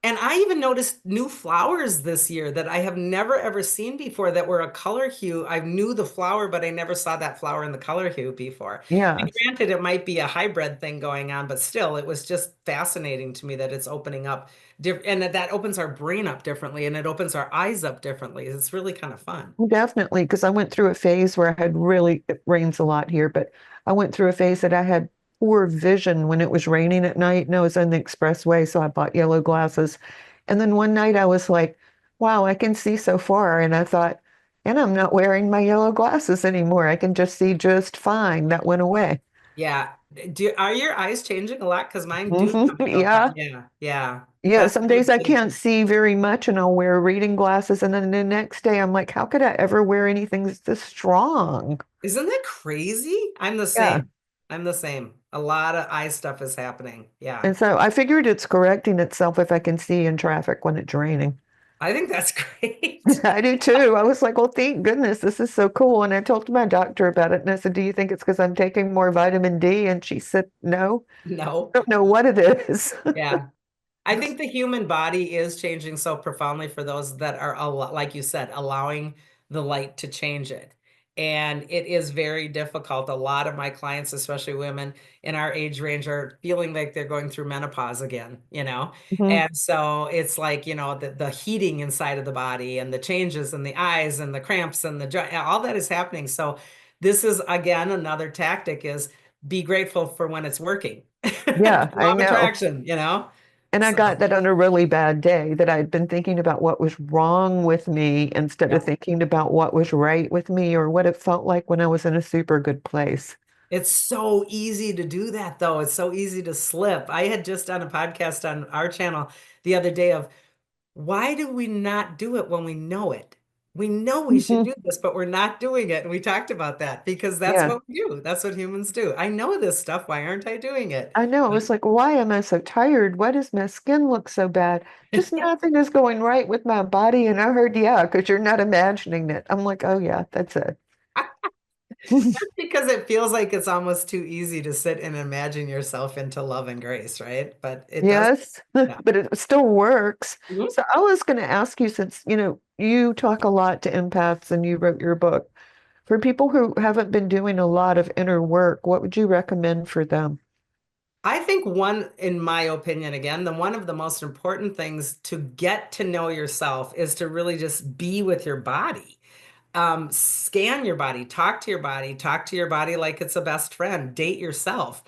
And I even noticed new flowers this year that I have never ever seen before that were a color hue. I knew the flower, but I never saw that flower in the color hue before. Yeah. And granted, it might be a hybrid thing going on, but still, it was just fascinating to me that it's opening up and that opens our brain up differently and it opens our eyes up differently. It's really kind of fun. Definitely, because I went through a phase where I had really, it rains a lot here, but I went through a phase that I had poor vision when it was raining at night and I was on the expressway, so I bought yellow glasses. And then one night I was like, wow, I can see so far. And I thought, and I'm not wearing my yellow glasses anymore. I can just see just fine. That went away. Yeah. Are your eyes changing a lot? Because mine do Hmm. come and go. Yeah. Yeah. Yeah. Yeah. That's Some days really I good. can't see very much and I'll wear reading glasses. And then the next day I'm like, how could I ever wear anything that's this strong? Isn't that crazy? I'm the Yeah. same. I'm the same. A lot of eye stuff is happening. Yeah. And so I figured it's correcting itself if I can see in traffic when it's raining. I think that's great. I do too. I was like, well, thank goodness, this is so cool. And I told my doctor about it and I said, do you think it's because I'm taking more vitamin D? And she said, no, No. I don't know what it is. Yeah. I think the human body is changing so profoundly for those that are, like you said, allowing the light to change it. And it is very difficult. A lot of my clients, especially women in our age range, are feeling like they're going through menopause again. Mhm. And so it's like, the heating inside of the body and the changes in the eyes and the cramps and the joint, all that is happening. So this is, again, another tactic is be grateful for when it's working. Yeah, Law I of know. attraction. And I So. got that on a really bad day that I'd been thinking about what was wrong with me instead of Yeah. thinking about what was right with me or what it felt like when I was in a super good place. It's so easy to do that, though. It's so easy to slip. I had just done a podcast on our channel the other day of why do we not do it when we know it? We know we should Mhm. do this, but we're not doing it. And we talked about that because that's Yeah. what we do. That's what humans do. I know this stuff. Why aren't I doing it? I know. It But was like, why am I so tired? Why does my skin look so bad? Just nothing is going right with my body. And I heard, yeah, because you're not imagining it. I'm like, oh, yeah, that's it. because it feels like it's almost too easy to sit and imagine yourself into love and grace, right? But it does. Yes, Yeah. but it still works. Mhm. So I was going to ask you, since, you talk a lot to empaths and you wrote your book, for people who haven't been doing a lot of inner work, what would you recommend for them? I think one, in my opinion, again, one of the most important things to get to know yourself is to really just be with your body. Scan your body, talk to your body like it's a best friend, date yourself,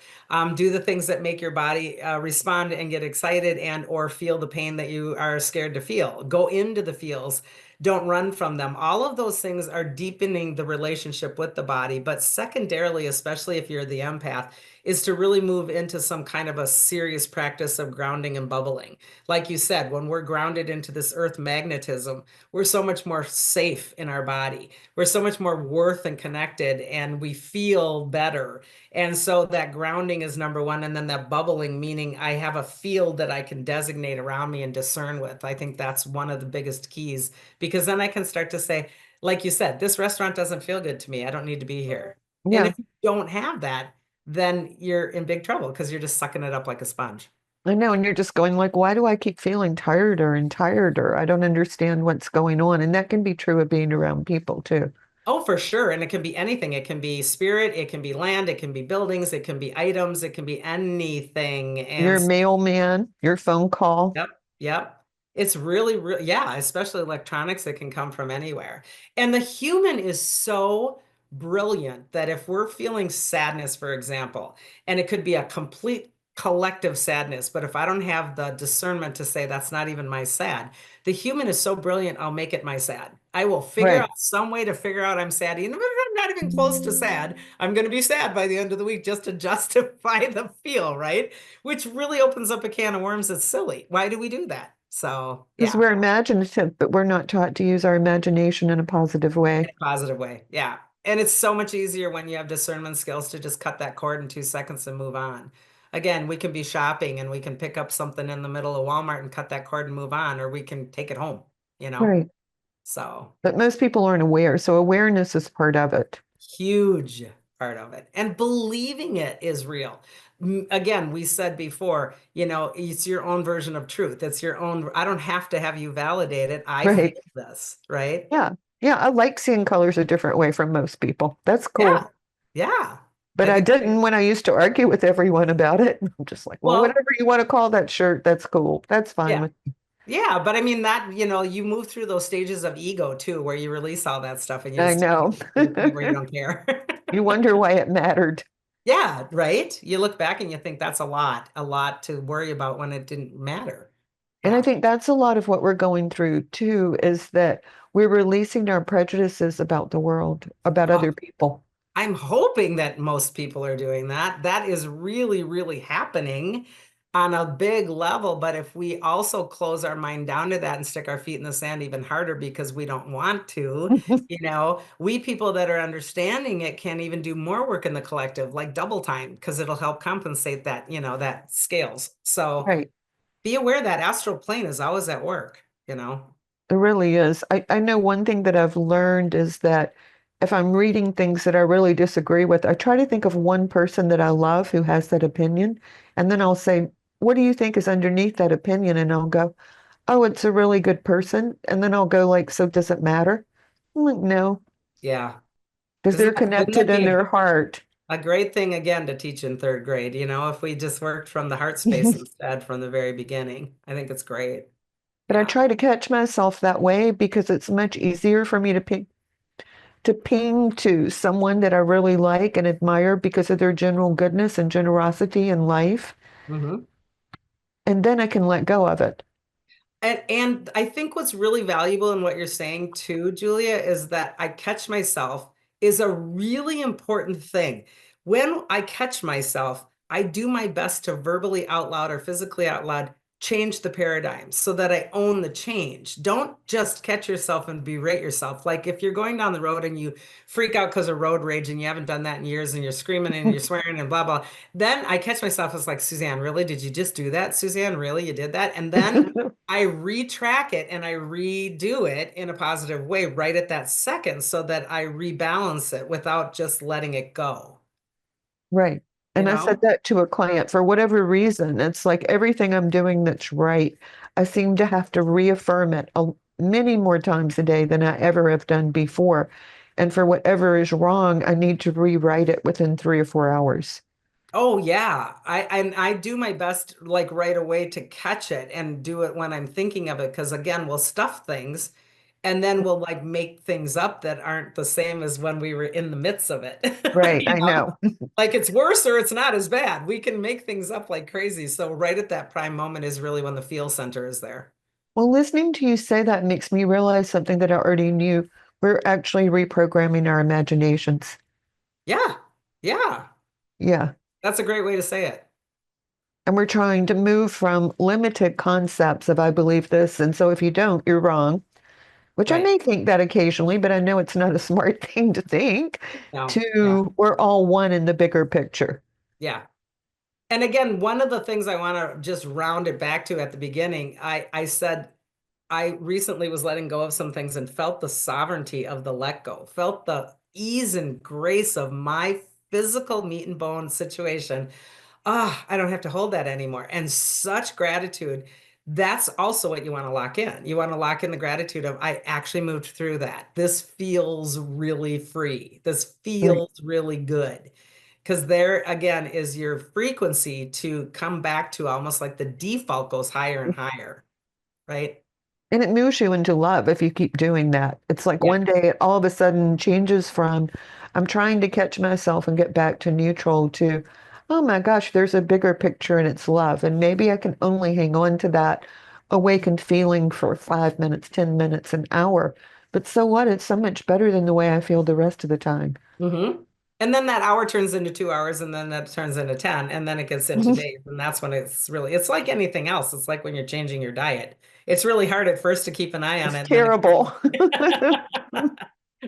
do the things that make your body respond and get excited and or feel the pain that you are scared to feel. Go into the feels, don't run from them. All of those things are deepening the relationship with the body. But secondarily, especially if you're the empath, is to really move into some kind of a serious practice of grounding and bubbling. Like you said, when we're grounded into this earth magnetism, we're so much more safe in our body. We're so much more worth and connected, and we feel better. And so that grounding is number one. And then that bubbling, meaning I have a field that I can designate around me and discern with. I think that's one of the biggest keys, because then I can start to say, like you said, this restaurant doesn't feel good to me. I don't need to be here. And Yeah, if you don't have that, then you're in big trouble because you're just sucking it up like a sponge. I know. And you're just going like, why do I keep feeling tireder and tireder? I don't understand what's going on. And that can be true of being around people too. Oh, for sure. And it can be anything. It can be spirit, it can be land, it can be buildings, it can be items, it can be anything. Your And mailman, your phone call. yep, yep. It's really, yeah, especially electronics that can come from anywhere. And the human is so brilliant that if we're feeling sadness, for example, and it could be a complete collective sadness, but if I don't have the discernment to say that's not even my sad, the human is so brilliant, I'll make it my sad. I will figure Right. out some way to figure out I'm sad. Even if I'm not even close to sad, I'm going to be sad by the end of the week just to justify the feel, right? Which really opens up a can of worms that's silly. Why do we do that? So, Because yeah, we're imaginative, but we're not taught to use our imagination in a positive in way. a positive way. Yeah. And it's so much easier when you have discernment skills to just cut that cord in 2 seconds and move on. Again, we can be shopping and we can pick up something in the middle of Walmart and cut that cord and move on, or we can take it home, you know? Right. So, But most people aren't aware. So awareness is part of it. huge part of it. And believing it is real. Again, we said before, it's your own version of truth. It's your own, I don't have to have you validate it. I feel Right. this, right? Yeah. Yeah. I like seeing colors a different way from most people. That's Yeah. cool. Yeah. But I I think didn't when I used to argue with everyone about it. I'm just like, well, well, whatever you want to call that shirt, that's cool. That's fine yeah. with me. Yeah, but I mean that, you move through those stages of ego too, where you release all that stuff and you I just take know. it to the point where you don't care. You wonder why it mattered. Yeah, right? You look back and you think that's a lot to worry about when it didn't matter. And I Yeah. think that's a lot of what we're going through too, is that we're releasing our prejudices about the world, about Oh, other people. I'm hoping that most people are doing that. That is really, really happening on a big level. But if we also close our mind down to that and stick our feet in the sand even harder because we don't want to, we people that are understanding it can even do more work in the collective, like double time, because it'll help compensate that, that scales. So Right. be aware that astral plane is always at work. It really is. I know one thing that I've learned is that if I'm reading things that I really disagree with, I try to think of one person that I love who has that opinion. And then I'll say, what do you think is underneath that opinion? And I'll go, oh, it's a really good person. And then I'll go like, so does it matter? I'm like, no, Yeah. because they're Wouldn't that connected be in their heart. a great thing again to teach in third grade, if we just worked from the heart space instead from the very beginning. I think it's great. But I Yeah. try to catch myself that way because it's much easier for me to ping to someone that I really like and admire because of their general goodness and generosity in life. hmm And then I can let go of it. And I think what's really valuable in what you're saying too, Julia, is that I catch myself is a really important thing. When I catch myself, I do my best to verbally out loud or physically out loud change the paradigm so that I own the change. Don't just catch yourself and berate yourself. Like if you're going down the road and you freak out because of road rage and you haven't done that in years and you're screaming and you're swearing and blah, blah, then I catch myself as like, Suzanne, really? Did you just do that? Suzanne, really? You did that? And then I retrack it and I redo it in a positive way right at that second so that I rebalance it without just letting it go, Right. you And I said know? that to a client for whatever reason. It's like everything I'm doing that's right, I seem to have to reaffirm it many more times a day than I ever have done before. And for whatever is wrong, I need to rewrite it within 3 or 4 hours. Oh yeah. I do my best like right away to catch it and do it when I'm thinking of it because again, we'll stuff things and then we'll like make things up that aren't the same as when we were in the midst of it. Right. You I know? know. Like it's worse or it's not as bad. We can make things up like crazy. So right at that prime moment is really when the feel center is there. Well, listening to you say that makes me realize something that I already knew. We're actually reprogramming our imaginations. Yeah. Yeah. Yeah. That's a great way to say it. And we're trying to move from limited concepts of I believe this, and so if you don't, you're wrong, which I Right. may think that occasionally, but I know it's not a smart thing to think, No. Yeah. to we're all one in the bigger picture. Yeah. And again, one of the things I want to just round it back to at the beginning, I said I recently was letting go of some things and felt the sovereignty of the let go, felt the ease and grace of my physical meat and bone situation. Ah, I don't have to hold that anymore. And such gratitude. That's also what you want to lock in. You want to lock in the gratitude of, I actually moved through that. This feels really free. This Right. feels really good. Because there again is your frequency to come back to almost like the default goes higher and higher, right? And it moves you into love if you keep doing that. It's like Yeah. one day it all of a sudden changes from I'm trying to catch myself and get back to neutral to, oh my gosh, there's a bigger picture and it's love. And maybe I can only hang on to that awakened feeling for 5 minutes, 10 minutes, an hour. But so what? It's so much better than the way I feel the rest of the time. Mm-hmm. And then that hour turns into 2 hours, and then that turns into 10, and then it gets into days. And that's when it's like anything else. It's like when you're changing your diet. It's really hard at first to keep an eye on It's it, and then terrible.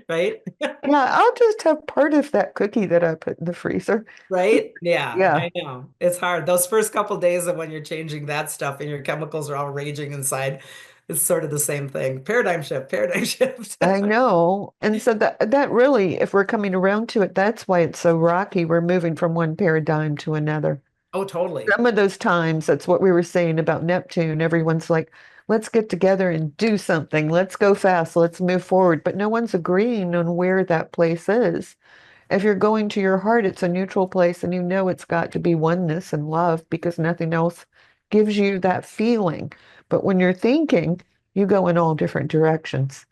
right? Yeah, I'll just have part of that cookie that I put in the freezer. Right? Yeah, Yeah, I know. It's hard. Those first couple days of when you're changing that stuff and your chemicals are all raging inside, it's sort of the same thing. Paradigm shift, paradigm shift. I know. And so that really, if we're coming around to it, that's why it's so rocky. We're moving from one paradigm to another. Oh, totally. Some of those times, that's what we were saying about Neptune. Everyone's like, let's get together and do something. Let's go fast. Let's move forward. But no one's agreeing on where that place is. If you're going to your heart, it's a neutral place, and you know it's got to be oneness and love because nothing else gives you that feeling. But when you're thinking, you go in all different directions.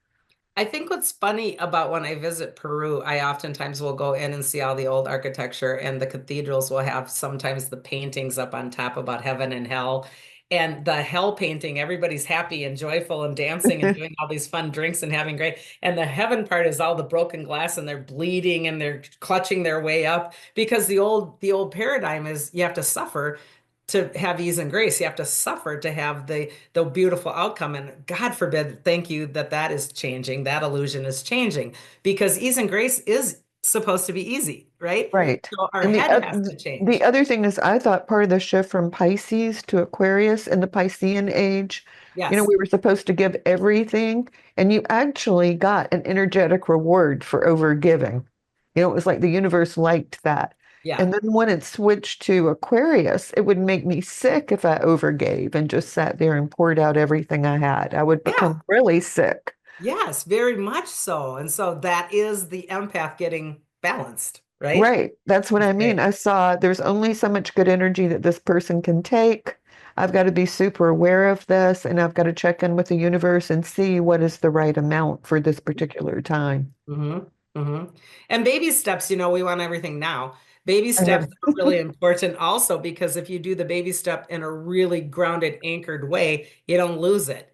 I think what's funny about when I visit Peru, I oftentimes will go in and see all the old architecture, and the cathedrals will have sometimes the paintings up on top about heaven and hell. And the hell painting, everybody's happy and joyful and dancing and doing all these fun drinks and having great. And the heaven part is all the broken glass and they're bleeding and they're clutching their way up because the old paradigm is you have to suffer to have ease and grace. You have to suffer to have the beautiful outcome. And God forbid, thank you that that is changing. That illusion is changing because ease and grace is supposed to be easy, right? Right. So our And head has to the change. other thing is, I thought part of the shift from Pisces to Aquarius in the Piscean age, Yes. we were supposed to give everything, and you actually got an energetic reward for overgiving. It was like the universe liked that. Yeah. And then when it switched to Aquarius, it would make me sick if I overgave and just sat there and poured out everything I had. I would Yeah. become really sick. Yes, very much so. And so that is the empath getting balanced, right? Right. That's what That's I mean. great. I saw there's only so much good energy that this person can take. I've got to be super aware of this, and I've got to check in with the universe and see what is the right amount for this particular time. Mm-hmm. Mm-hmm. And baby steps, we want everything now. Baby I steps know. are really important also because if you do the baby step in a really grounded, anchored way, you don't lose it.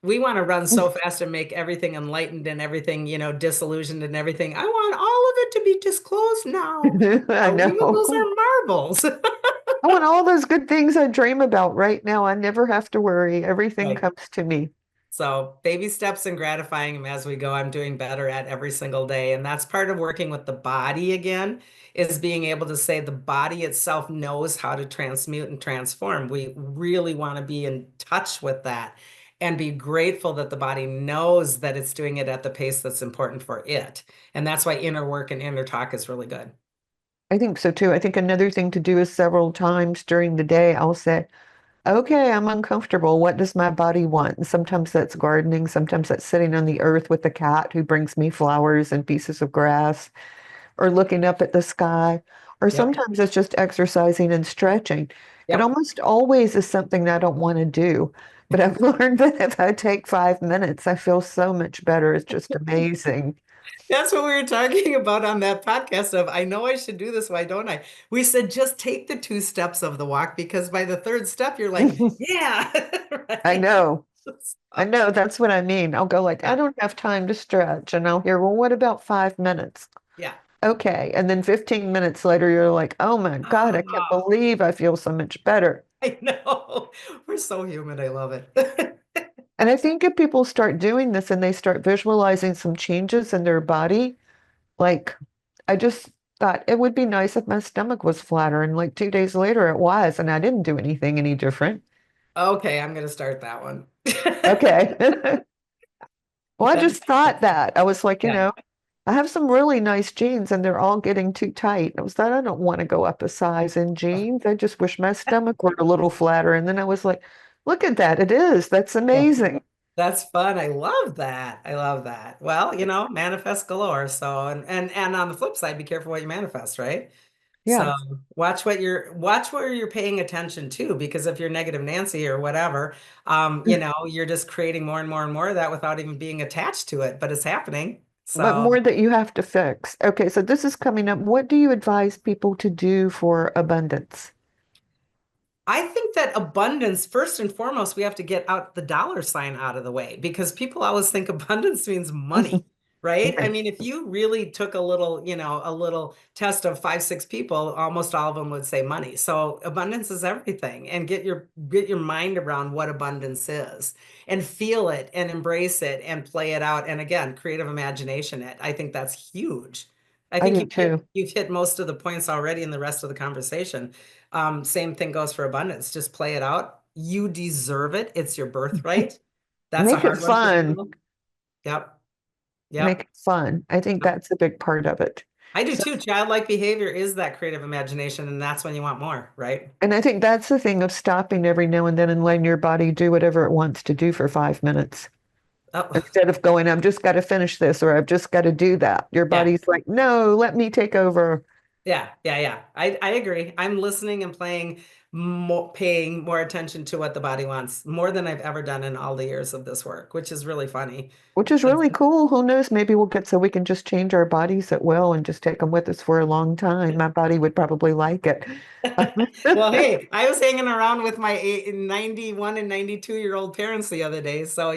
We want to run so fast and make everything enlightened and everything, disillusioned and everything. I want all of it to be disclosed now. I We want those know. are marbles. I want all those good things I dream about right now. I never have to worry. Everything Right. comes to me. So baby steps and gratifying them as we go. I'm doing better at every single day. And that's part of working with the body again, is being able to say the body itself knows how to transmute and transform. We really want to be in touch with that and be grateful that the body knows that it's doing it at the pace that's important for it. And that's why inner work and inner talk is really good. I think so too. I think another thing to do is several times during the day, I'll say, okay, I'm uncomfortable. What does my body want? And sometimes that's gardening. Sometimes that's sitting on the earth with the cat who brings me flowers and pieces of grass, or looking up at the sky. Or Yep. sometimes it's just exercising and stretching. It Yep. almost always is something that I don't want to do. But I've learned that if I take 5 minutes, I feel so much better. It's just amazing. That's what we were talking about on that podcast of I know I should do this, why don't I? We said just take the 2 steps of the walk because by the third step you're like, yeah, I right? know. I know that's what I mean. I'll go like, I Yeah. don't have time to stretch. And I'll hear, well, what about 5 minutes? Yeah. Okay. And then 15 minutes later, you're like, oh my God, I can't Ah, believe I feel so much better. I know. We're so human. I love it. And I think if people start doing this and they start visualizing some changes in their body, like I just thought it would be nice if my stomach was flatter. And like 2 days later, it was. And I didn't do anything any different. Okay, I'm gonna start that one. Okay. Well, I That- just thought that. I was like, yeah. I have some really nice jeans and they're all getting too tight. I was thought I don't want to go up a size in jeans. I just wish my stomach were a little flatter. And then I was like, look at that. It is. That's amazing. That's fun. I love that. I love that. Well, manifest galore. So, and on the flip side, be careful what you manifest, right? So Yeah. watch where you're paying attention to, because if you're negative Nancy or whatever, you're just creating more and more and more of that without even being attached to it, but it's happening. But So more that you have to fix. Okay, so this is coming up. What do you advise people to do for abundance? I think that abundance, first and foremost, we have to get out the dollar sign out of the way, because people always think abundance means money, right? I Right. mean, if you really took a little test of 5, 6 people, almost all of them would say money. So abundance is everything, and get your mind around what abundance is and feel it and embrace it and play it out. And again, creative imagination it. I think that's huge. I I think do too. you've hit most of the points already in the rest of the conversation. Same thing goes for abundance. Just play it out. You deserve it. It's your birthright. That's a Make it hard one for fun. people. Yep. Make Yep. it fun. I think that's a big part of it. I do So, too. Childlike behavior is that creative imagination, and that's when you want more, right? and I think that's the thing of stopping every now and then and letting your body do whatever it wants to do for 5 minutes. Oh, Instead of going, I've just got to finish this or I've just got to do that. Your yeah. body's like, no, let me take over. Yeah. Yeah. Yeah. I agree. I'm listening and paying more attention to what the body wants, more than I've ever done in all the years of this work, which is really funny. Which is really cool. Who knows? Maybe we'll get so we can just change our bodies at will and just take them with us for a long time. My body would probably like it. Well, hey, I was hanging around with my 91 and 92-year-old parents the other day. So,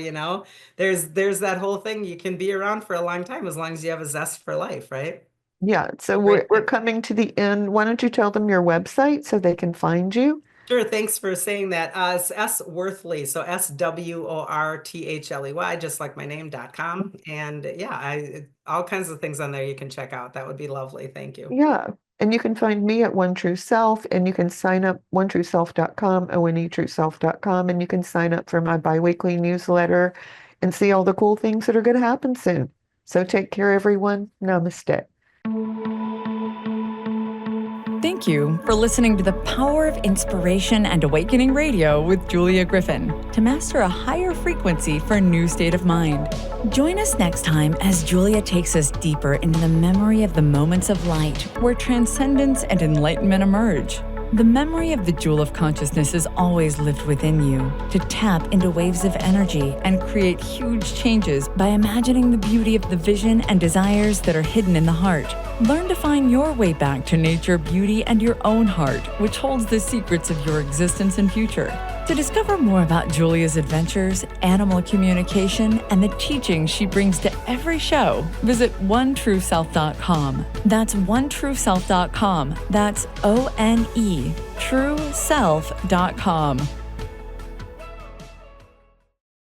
there's that whole thing. You can be around for a long time as long as you have a zest for life, right? Yeah, so Great. we're coming to the end. Why don't you tell them your website so they can find you? Sure. Thanks for saying that. It's S Worthley. So SWORTHLEY, just like my name.com. And yeah, all kinds of things on there you can check out. That would be lovely. Thank you. Yeah, and you can find me at One True Self, and you can sign up onetrueself.com, onetrueself.com, and you can sign up for my biweekly newsletter and see all the cool things that are going to happen soon. So take care, everyone. Namaste. Thank you for listening to the Power of Inspiration and Awakening Radio with Julia Griffin to master a higher frequency for a new state of mind. Join us next time as Julia takes us deeper into the memory of the moments of light where transcendence and enlightenment emerge. The memory of the jewel of consciousness is always lived within you to tap into waves of energy and create huge changes by imagining the beauty of the vision and desires that are hidden in the heart. Learn to find your way back to nature, beauty, and your own heart, which holds the secrets of your existence and future. To discover more about Julia's adventures, animal communication, and the teachings she brings to every show, visit onetrueself.com. That's onetrueself.com. That's ONE, trueself.com.